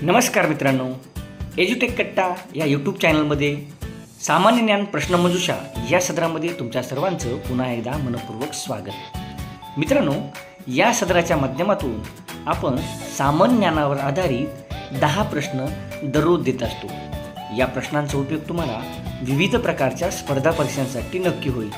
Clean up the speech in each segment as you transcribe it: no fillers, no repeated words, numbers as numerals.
नमस्कार मित्रांनो, एज्युटेक कट्टा या यूट्यूब चॅनलमध्ये सामान्य ज्ञान प्रश्नमंजुषा या सदरामध्ये तुमच्या सर्वांचं पुन्हा एकदा मनपूर्वक स्वागत. मित्रांनो, या सदराच्या माध्यमातून आपण सामान्य ज्ञानावर आधारित 10 प्रश्न दररोज देत असतो. या प्रश्नांचा उपयोग तुम्हाला विविध प्रकारच्या स्पर्धा परीक्षांसाठी नक्की होईल.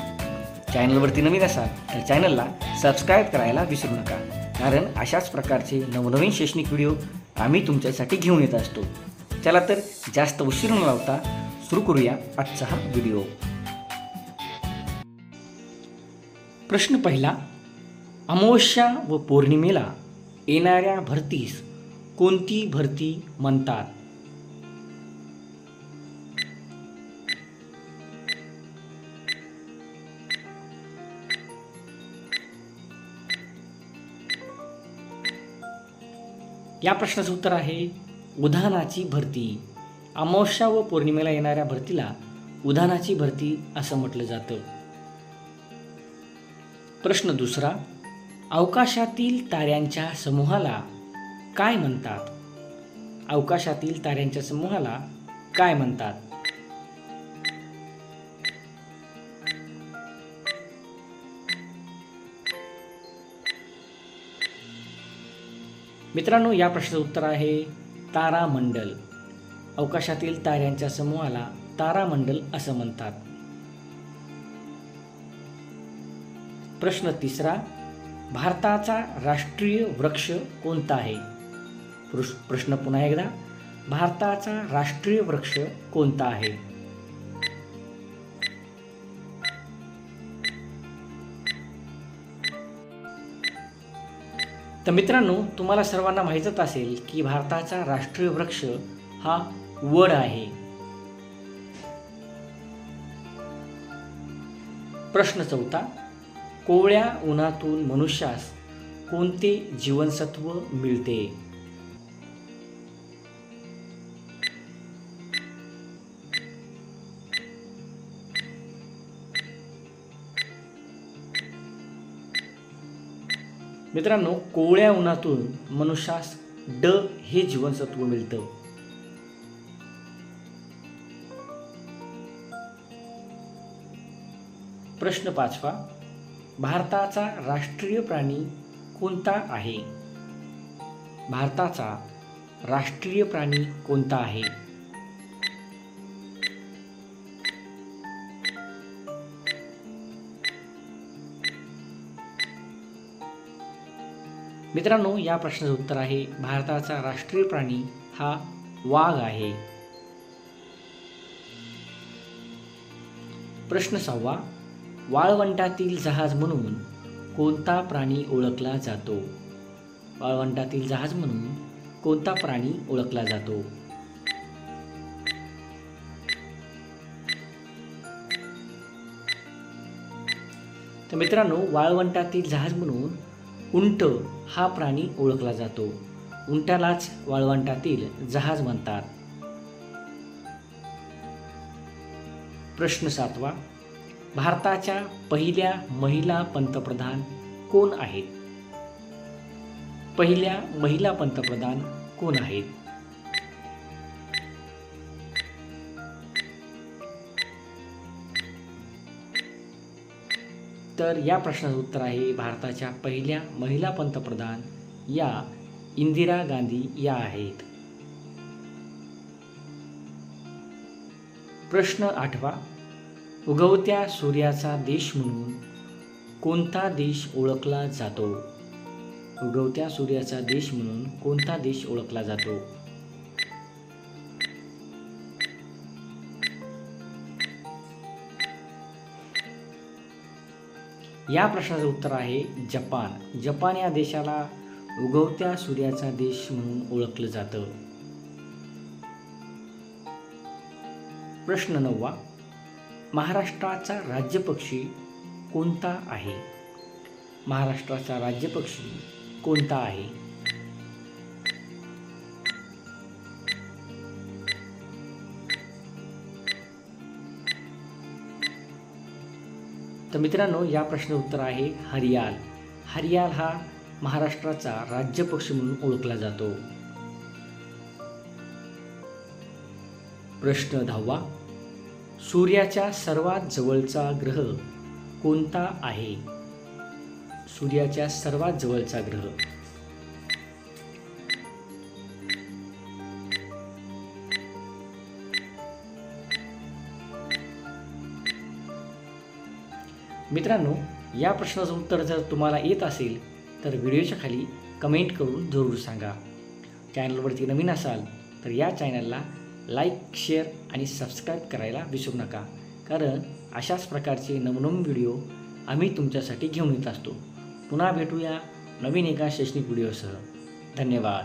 चॅनलवरती नवीन असाल तर चॅनलला सबस्क्राईब करायला विसरू नका, कारण अशाच प्रकारचे नवनवीन शैक्षणिक व्हिडिओ आम्ही तुमच्यासाठी घेऊन येत असतो. चला तर जास्त उशीर न लावता सुरू करूया आजचा हा व्हिडिओ. प्रश्न पहिला, अमावस्या व पौर्णिमेला येणाऱ्या भरतीस कोणती भरती म्हणतात? या प्रश्नाचं उत्तर आहे उधाणाची भरती. अमावस्या व पौर्णिमेला येणाऱ्या भरतीला उधाणाची भरती असं म्हटलं जातं. प्रश्न दुसरा, अवकाशातील ताऱ्यांच्या समूहाला काय म्हणतात? अवकाशातील ताऱ्यांच्या समूहाला काय म्हणतात? मित्रांनो, या प्रश्नाचं उत्तर आहे तारामंडल. अवकाशातील ताऱ्यांच्या समूहाला तारामंडल असं म्हणतात. प्रश्न तिसरा, भारताचा राष्ट्रीय वृक्ष कोणता आहे? प्रश्न पुन्हा एकदा, भारताचा राष्ट्रीय वृक्ष कोणता आहे? तर मित्रांनो, तुम्हाला सर्वांना माहीतच असेल की भारताचा राष्ट्रीय वृक्ष हा वड आहे. प्रश्न चौथा, कोवळ्या उन्हातून मनुष्यास कोणते जीवनसत्व मिळते? मित्रांनो, कोवळ्या उन्हातून मनुष्यास ड हे जीवनसत्व मिळतं. प्रश्न पाचवा, भारताचा राष्ट्रीय प्राणी कोणता आहे? भारताचा राष्ट्रीय प्राणी कोणता आहे? मित्रांनो, या प्रश्नाचं उत्तर आहे भारताचा राष्ट्रीय प्राणी हा वाघ आहे. प्रश्न सहावा, वाळवंटातील जहाज म्हणून कोणता प्राणी ओळखला जातो? वाळवंटातील जहाज म्हणून कोणता प्राणी ओळखला जातो? तर मित्रांनो, वाळवंटातील जहाज म्हणून उंट हा प्राणी ओळखला जातो. उंटालाच वाळवंटातील जहाज म्हणतात. प्रश्न सातवा, भारताच्या पहिल्या महिला पंतप्रधान कोण आहेत? पहिल्या महिला पंतप्रधान कोण आहेत? तर या प्रश्नाचं उत्तर आहे भारताच्या पहिल्या महिला पंतप्रधान या इंदिरा गांधी या आहेत. प्रश्न आठवा, उगवत्या सूर्याचा देश म्हणून कोणता देश ओळखला जातो? उगवत्या सूर्याचा देश म्हणून कोणता देश ओळखला जातो? या प्रश्नाचं उत्तर आहे जपान. जपान या देशाला उगवत्या सूर्याचा देश म्हणून ओळखलं जातं. प्रश्न नववा, महाराष्ट्राचा राज्यपक्षी कोणता आहे? महाराष्ट्राचा राज्यपक्षी कोणता आहे? तर मित्रांनो, या प्रश्नाचं उत्तर आहे हरियाल. हरियाल हा महाराष्ट्राचा राज्यपक्षी म्हणून ओळखला जातो. प्रश्न 10वा. सूर्याच्या सर्वात जवळचा ग्रह कोणता आहे? सूर्याच्या सर्वात जवळचा ग्रह. मित्रांनो, या प्रश्नाचं उत्तर जर तुम्हाला येत असेल तर व्हिडिओच्या खाली कमेंट करून जरूर सांगा. चॅनलवरती नवीन असाल तर या चॅनलला लाईक, शेअर आणि सबस्क्राईब करायला विसरू नका, कारण अशाच प्रकारचे नवनवीन व्हिडिओ आम्ही तुमच्यासाठी घेऊन येत असतो. पुन्हा भेटूया नवीन एका शैक्षणिक व्हिडिओसह. धन्यवाद.